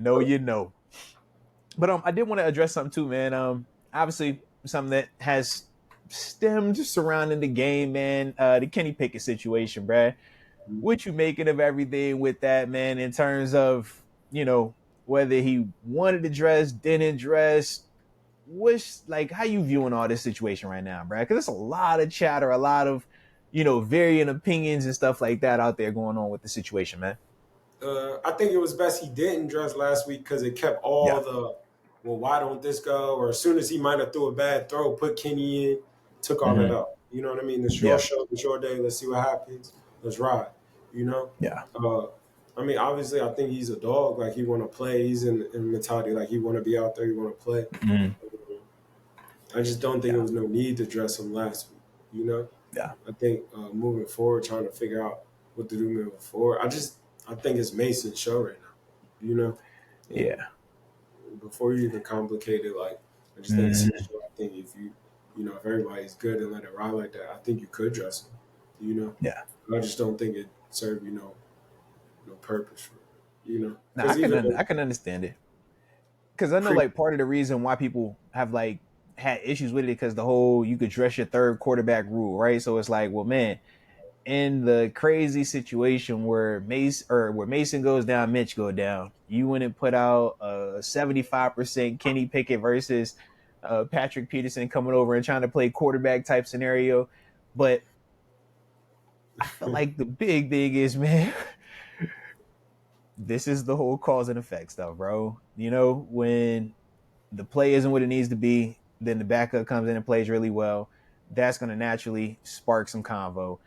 No, you know. But I did want to address something too, man. Obviously something that has stemmed surrounding the game, man. The Kenny Pickett situation, bruh. What you making of everything with that, man? In terms of whether he wanted to dress, didn't dress. What's like how you viewing all this situation right now, bruh? Because there's a lot of chatter, a lot of varying opinions and stuff like that out there going on with the situation, man. I think it was best he didn't dress last week because it kept all Yeah. the, well, why don't this go? Or as soon as he might have threw a bad throw, put Kenny in, took all that Mm-hmm. out. You know what I mean? It's your Yeah. show, it's your day. Let's see what happens. Let's ride. You know? Yeah. I mean, obviously, I think he's a dog. Like, he want to play. He's in mentality. Like, he want to be out there. He want to play. Mm-hmm. I just don't think there Yeah. was no need to dress him last week. You know? Yeah. I think moving forward, trying to figure out what to do moving forward. I think it's Mason's show right now. You know, Yeah. before you even complicate it, like I just think it's his Mm-hmm. show. I think if if everybody's good and let it ride like that, I think you could dress him. You know, Yeah. I just don't think it served no purpose for it. Now Because even I can understand it because I know pre, like part of the reason why people have like had issues with it because the whole you could dress your third quarterback rule, right? So it's like, well, man, in the crazy situation where Mason goes down, Mitch go down, you wouldn't put out a 75% Kenny Pickett versus Patrick Peterson coming over and trying to play quarterback type scenario. But I feel like the big thing is, man, this is the whole cause and effect stuff, bro. When the play isn't what it needs to be, then the backup comes in and plays really well. That's going to naturally spark some convo.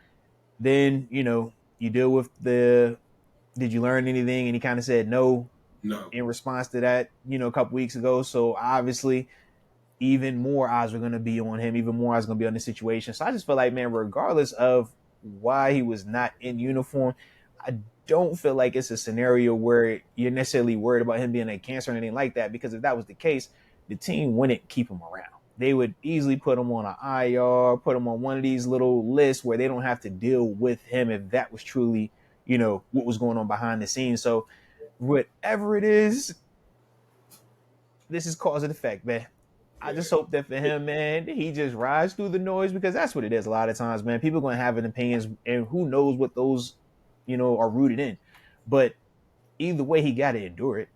Then, you deal with did you learn anything? And he kind of said no no, in response to that, a couple weeks ago. So obviously, even more eyes were going to be on him, even more eyes going to be on the situation. So I just feel like, man, regardless of why he was not in uniform, I don't feel like it's a scenario where you're necessarily worried about him being a cancer or anything like that. Because if that was the case, the team wouldn't keep him around. They would easily put him on an IR, put him on one of these little lists where they don't have to deal with him if that was truly, what was going on behind the scenes. So whatever it is, this is cause and effect, man. I yeah, just hope that for him, man, he just rides through the noise because that's what it is. A lot of times, man, people are going to have an opinions, and who knows what those, are rooted in. But either way, he got to endure it.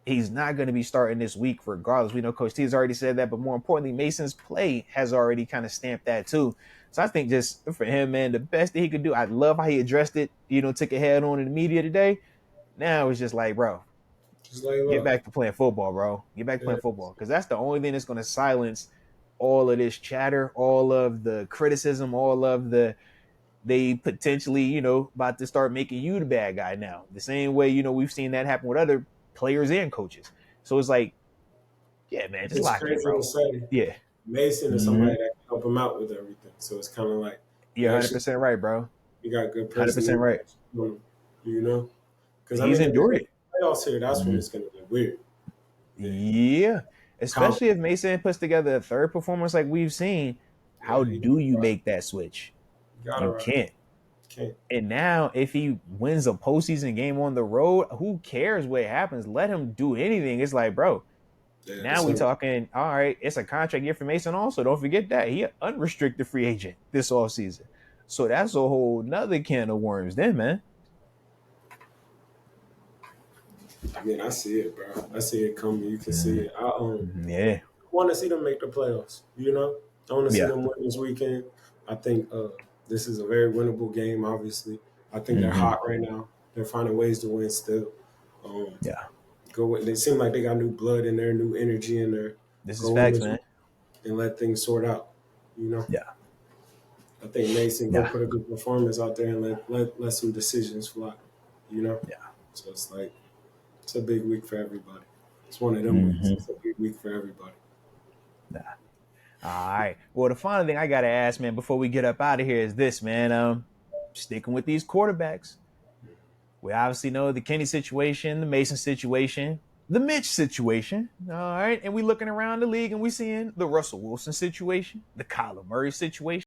He's not going to be starting this week regardless. We know Coach T has already said that, but more importantly, Mason's play has already kind of stamped that too. So I think just for him, man, the best that he could do, I love how he addressed it, took it head on in the media today. Now it's just like, bro, just like get look, back to playing football, bro. Get back to yeah, playing football because that's the only thing that's going to silence all of this chatter, all of the criticism, all of they potentially, about to start making you the bad guy now. The same way, we've seen that happen with other players and coaches. So it's like, yeah, man, just it's lock in, crazy to bro. say. Yeah. Mason is Mm-hmm. somebody that can help him out with everything. So it's kind of like You're you actually 100% right, bro. you got good 100% personality. right. You know, because I He's mean, if it endured gets it. playoffs here, that's when Mm-hmm. it's going to get weird. And Yeah. Colin, Especially if Mason puts together a third performance like we've seen. yeah, How do you make that switch? you got to You ride. can't. Can't. And now, if he wins a postseason game on the road, who cares what happens? Let him do anything. It's like, bro, Yeah, now it's we like, talking, all right, it's a contract year for Mason also. Don't forget that. He an unrestricted free agent this offseason. So that's a whole nother can of worms then, man. I mean, I see it, bro. I see it coming. You can see Mm, it. I yeah. want to see them make the playoffs. I want to see Yeah. them win this weekend. I think this is a very winnable game. Obviously, I think they're Mm-hmm. hot right now. They're finding ways to win still. Um, Yeah. go with. They seem like they got new blood in there, new energy in there. This is Go in facts, this man. and let things sort out. You know, Yeah. I think Mason go Yeah. put a good performance out there and let some decisions fly. You know, Yeah. so it's like it's a big week for everybody. It's one of them weeks. Mm-hmm. It's a big week for everybody. Nah. All right. Well, the final thing I gotta ask, man, before we get up out of here is this, man. Sticking with these quarterbacks. We obviously know the Kenny situation, the Mason situation, the Mitch situation. All right. And we looking around the league and we seeing the Russell Wilson situation, the Kyler Murray situation.